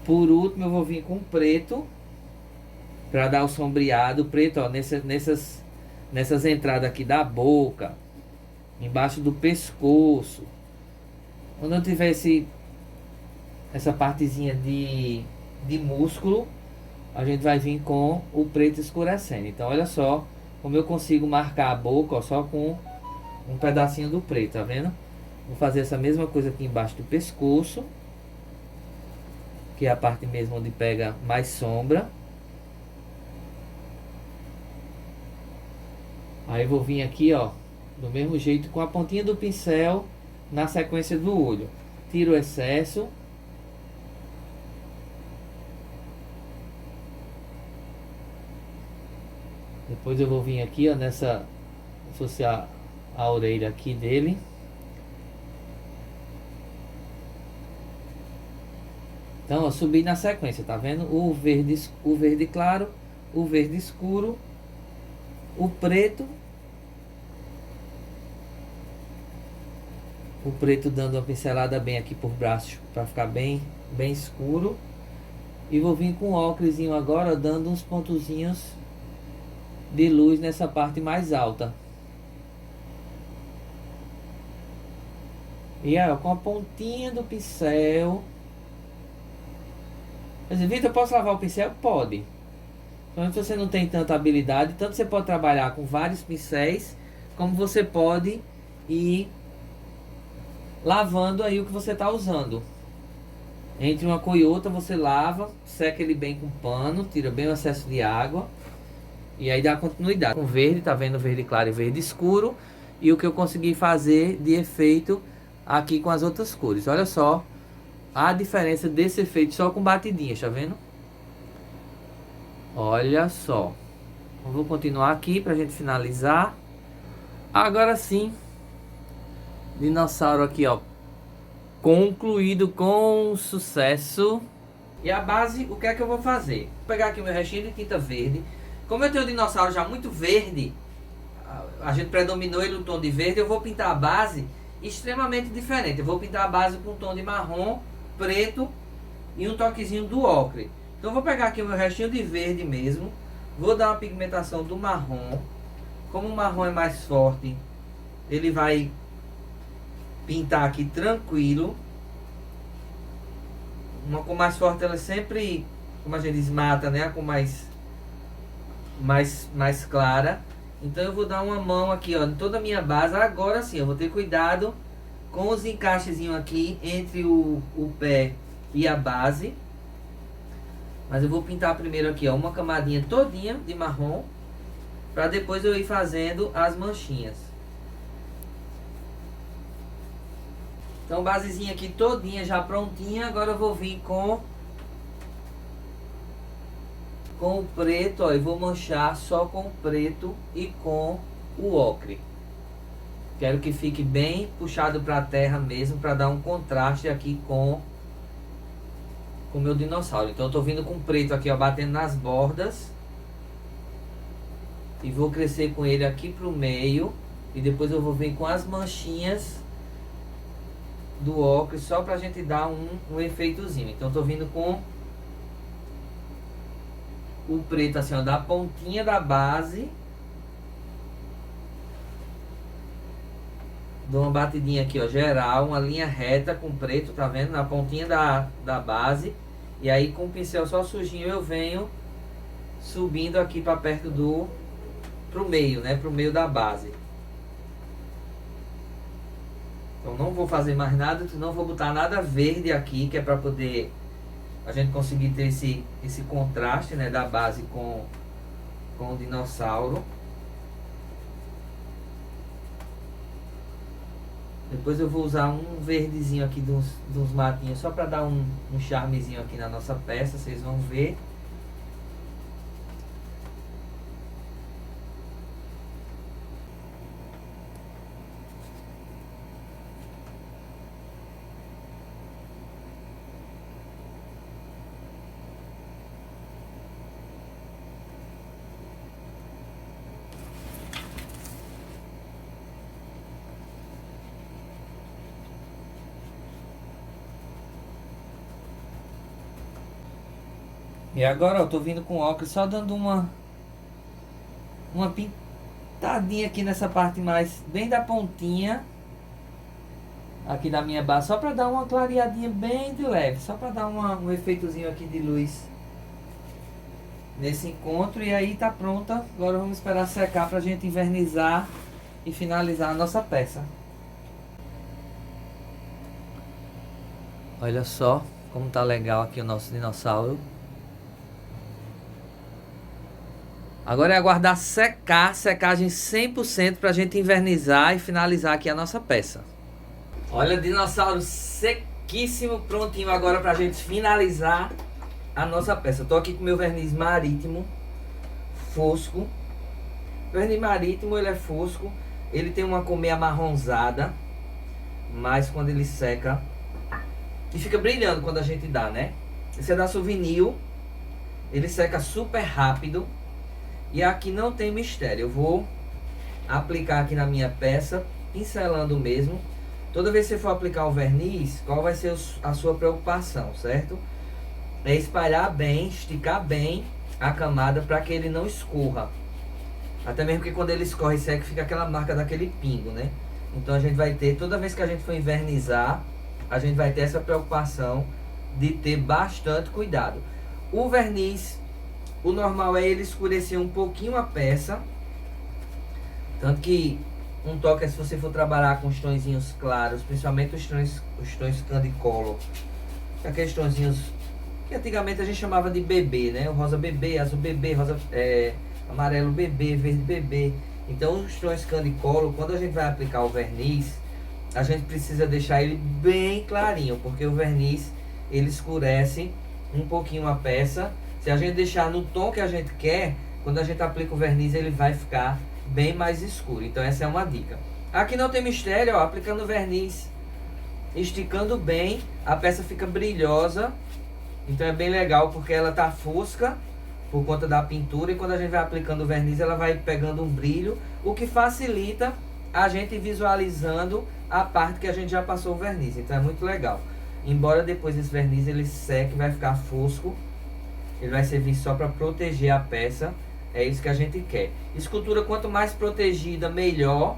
Por último eu vou vir com preto. Pra dar o sombreado. Preto, ó, nessas entradas aqui da boca. Embaixo do pescoço. Quando eu tiver essa partezinha de músculo, a gente vai vir com o preto escurecendo. Então olha só como eu consigo marcar a boca, ó, só com um pedacinho do preto, tá vendo? Vou fazer essa mesma coisa aqui embaixo do pescoço, que é a parte mesmo onde pega mais sombra. Aí vou vir aqui, ó, do mesmo jeito com a pontinha do pincel na sequência do olho. Tiro o excesso. Depois eu vou vir aqui, ó, associar a orelha aqui dele. Então, ó, subi na sequência, tá vendo? O verde claro, o verde escuro, o preto dando uma pincelada bem aqui por baixo para ficar bem escuro. E vou vir com o óculosinho agora, dando uns pontozinhos de luz nessa parte mais alta. E aí, ó, com a pontinha do pincel. Mas, Vitor, eu posso lavar o pincel? Pode. Então, se você não tem tanta habilidade, tanto você pode trabalhar com vários pincéis, como você pode ir lavando aí o que você está usando. Entre uma cor e outra você lava, seca ele bem com pano, tira bem o excesso de água e aí dá continuidade. Com verde, tá vendo, verde claro e verde escuro, e o que eu consegui fazer de efeito aqui com as outras cores. Olha só a diferença desse efeito só com batidinhas, tá vendo? Olha só. Eu vou continuar aqui pra gente finalizar. Agora sim, dinossauro aqui, ó, Concluído com sucesso. E a base, o que é que eu vou fazer? Vou pegar aqui o meu restinho de tinta verde. Como eu tenho o dinossauro já muito verde, a gente predominou ele no tom de verde, eu vou pintar a base extremamente diferente. Eu vou pintar a base com um tom de marrom, preto e um toquezinho do ocre. Então eu vou pegar aqui o meu restinho de verde mesmo. Vou dar uma pigmentação do marrom. Como o marrom é mais forte, ele vai pintar aqui tranquilo. Uma cor mais forte, ela sempre, como a gente diz, mata, né? A cor mais clara. Então eu vou dar uma mão aqui, ó, em toda a minha base. Agora sim, eu vou ter cuidado com os encaixezinhos aqui entre o pé e a base. Mas eu vou pintar primeiro aqui, ó, uma camadinha todinha de marrom, para depois eu ir fazendo as manchinhas. Então basezinha aqui todinha já prontinha. Agora eu vou vir com o preto, ó, e vou manchar só com o preto e com o ocre. Quero que fique bem puxado para a terra mesmo, para dar um contraste aqui com o meu dinossauro. Então eu tô vindo com o preto aqui, ó, batendo nas bordas. E vou crescer com ele aqui pro meio. E depois eu vou vir com as manchinhas do ocre, só pra gente dar um efeitozinho. Então eu tô vindo com o preto assim, ó, da pontinha da base. Dou uma batidinha aqui, ó, geral, uma linha reta com preto, tá vendo? Na pontinha da base. E aí com o pincel só sujinho eu venho subindo aqui para perto pro meio, né? Pro meio da base. Então não vou fazer mais nada, não vou botar nada verde aqui, que é para poder a gente conseguir ter esse contraste, né, da base com o dinossauro. Depois eu vou usar um verdezinho aqui dos matinhos, só para dar um charmezinho aqui na nossa peça, vocês vão ver. E agora eu tô vindo com óculos, só dando uma pintadinha aqui nessa parte mais, bem da pontinha aqui da minha base, só para dar uma clareadinha bem de leve, só para dar um efeitozinho aqui de luz nesse encontro. E aí tá pronta. Agora vamos esperar secar pra gente invernizar e finalizar a nossa peça. Olha só como tá legal aqui o nosso dinossauro. Agora é aguardar secar, secagem 100% pra gente invernizar e finalizar aqui a nossa peça. Olha, dinossauro sequíssimo, prontinho agora pra gente finalizar a nossa peça. Eu tô aqui com meu verniz marítimo fosco. O verniz marítimo, ele é fosco, ele tem uma cor meio amarronzada, mas quando ele seca, e fica brilhando quando a gente dá, né? Esse é da Souvenir, ele seca super rápido. E aqui não tem mistério, eu vou aplicar aqui na minha peça, pincelando mesmo. Toda vez que você for aplicar o verniz, qual vai ser a sua preocupação, certo? É espalhar bem, esticar bem a camada para que ele não escorra. Até mesmo que quando ele escorre e seca, fica aquela marca daquele pingo, né? Então a gente vai ter, toda vez que a gente for invernizar, a gente vai ter essa preocupação de ter bastante cuidado. O verniz, o normal é ele escurecer um pouquinho a peça. Tanto que um toque é se você for trabalhar com os tonzinhos claros, principalmente os tons candy color. Aqueles tonzinhos que antigamente a gente chamava de bebê, né? O rosa bebê, azul bebê, rosa, amarelo bebê, verde bebê. Então os tons candy color, quando a gente vai aplicar o verniz, a gente precisa deixar ele bem clarinho, porque o verniz ele escurece um pouquinho a peça. Se a gente deixar no tom que a gente quer, quando a gente aplica o verniz, ele vai ficar bem mais escuro. Então essa é uma dica. Aqui não tem mistério, ó, aplicando o verniz esticando bem, a peça fica brilhosa. Então é bem legal porque ela tá fosca por conta da pintura, e quando a gente vai aplicando o verniz ela vai pegando um brilho, o que facilita a gente visualizando a parte que a gente já passou o verniz. Então é muito legal. Embora depois esse verniz ele seque, vai ficar fosco, ele vai servir só para proteger a peça. É isso que a gente quer. Escultura, quanto mais protegida, melhor.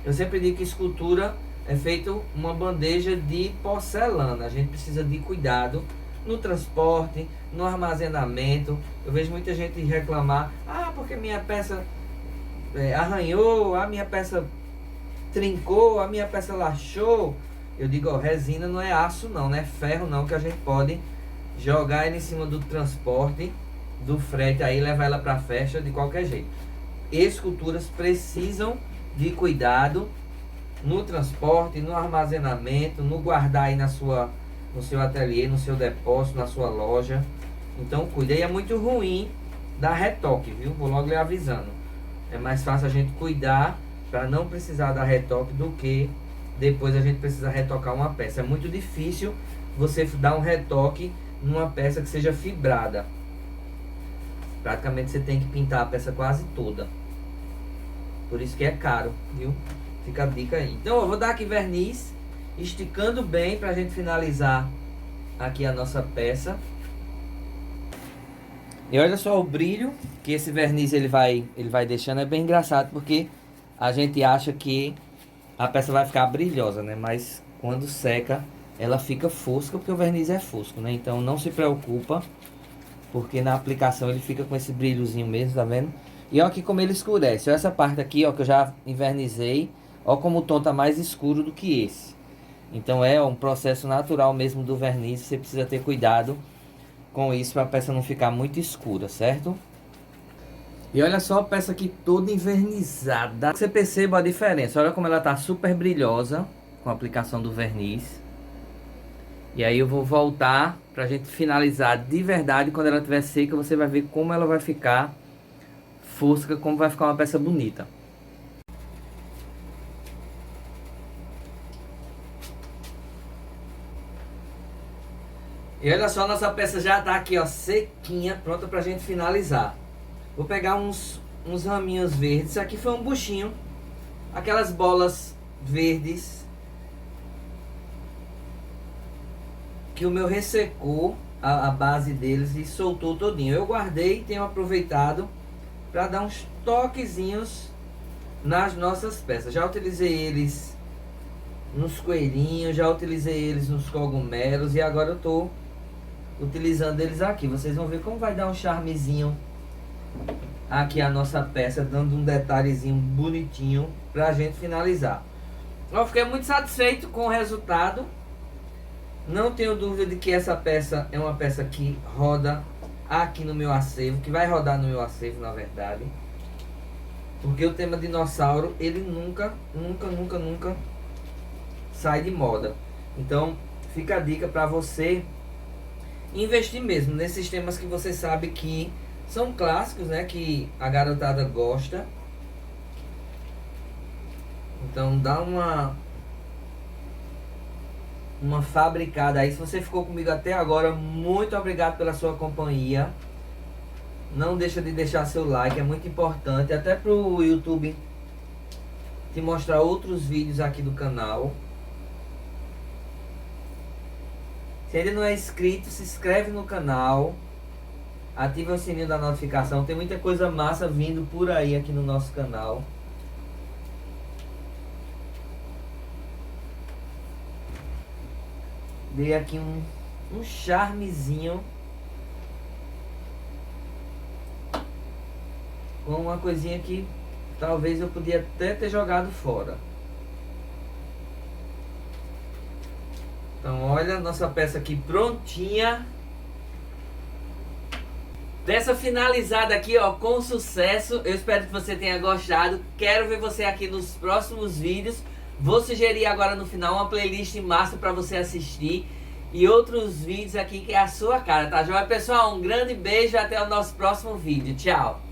Eu sempre digo que escultura é feito uma bandeja de porcelana. A gente precisa de cuidado no transporte, no armazenamento. Eu vejo muita gente reclamar: ah, porque minha peça arranhou, a minha peça trincou, a minha peça lachou. Eu digo, ó, resina não é aço não, não é ferro não, que a gente pode jogar ele em cima do transporte, do frete, aí levar ela para a festa de qualquer jeito. Esculturas precisam de cuidado no transporte, no armazenamento, no guardar aí no seu ateliê, no seu depósito, na sua loja. Então cuida. E é muito ruim dar retoque, viu? Vou logo lhe avisando. É mais fácil a gente cuidar para não precisar dar retoque do que depois a gente precisa retocar uma peça. É muito difícil você dar um retoque numa peça que seja fibrada. Praticamente você tem que pintar a peça quase toda. Por isso que é caro, viu? Fica a dica aí. Então eu vou dar aqui verniz, esticando bem pra gente finalizar aqui a nossa peça. E olha só o brilho que esse verniz ele vai deixando. É bem engraçado porque a gente acha que a peça vai ficar brilhosa, né? Mas quando seca ela fica fosca, porque o verniz é fosco, né? Então não se preocupa, porque na aplicação ele fica com esse brilhozinho mesmo, tá vendo? E olha aqui como ele escurece. Olha essa parte aqui, ó, que eu já invernizei. Olha como o tom tá mais escuro do que esse. Então é um processo natural mesmo do verniz. Você precisa ter cuidado com isso para a peça não ficar muito escura, certo? E olha só a peça aqui toda invernizada. Você perceba a diferença. Olha como ela tá super brilhosa com a aplicação do verniz. E aí eu vou voltar pra gente finalizar de verdade. Quando ela estiver seca, você vai ver como ela vai ficar fosca, como vai ficar uma peça bonita. E olha só, nossa peça já tá aqui, ó, sequinha, pronta pra gente finalizar. Vou pegar uns raminhos verdes. Isso aqui foi um buchinho, aquelas bolas verdes que o meu ressecou a base deles e soltou todinho. Eu guardei e tenho aproveitado para dar uns toquezinhos nas nossas peças. Já utilizei eles nos coelhinhos, já utilizei eles nos cogumelos e agora eu tô utilizando eles aqui. Vocês vão ver como vai dar um charmezinho aqui a nossa peça, dando um detalhezinho bonitinho pra gente finalizar. Eu fiquei muito satisfeito com o resultado. Não tenho dúvida de que essa peça é uma peça que roda aqui no meu acervo, que vai rodar no meu acervo, na verdade. Porque o tema dinossauro, ele nunca sai de moda. Então, fica a dica para você investir mesmo nesses temas que você sabe que são clássicos, né? Que a garotada gosta. Então, dá uma fabricada aí. Se você ficou comigo até agora, muito obrigado pela sua companhia. Não deixa de deixar seu like, é muito importante, até pro YouTube te mostrar outros vídeos aqui do canal. Se ainda não é inscrito, se inscreve no canal, ativa o sininho da notificação. Tem muita coisa massa vindo por aí aqui no nosso canal. Dei aqui um charmezinho com uma coisinha que talvez eu podia até ter jogado fora. Então olha a nossa peça aqui prontinha. Peça finalizada aqui, ó, com sucesso. Eu espero que você tenha gostado. Quero ver você aqui nos próximos vídeos. Vou sugerir agora no final uma playlist massa para você assistir e outros vídeos aqui que é a sua cara, tá joia? Pessoal, um grande beijo, até o nosso próximo vídeo. Tchau!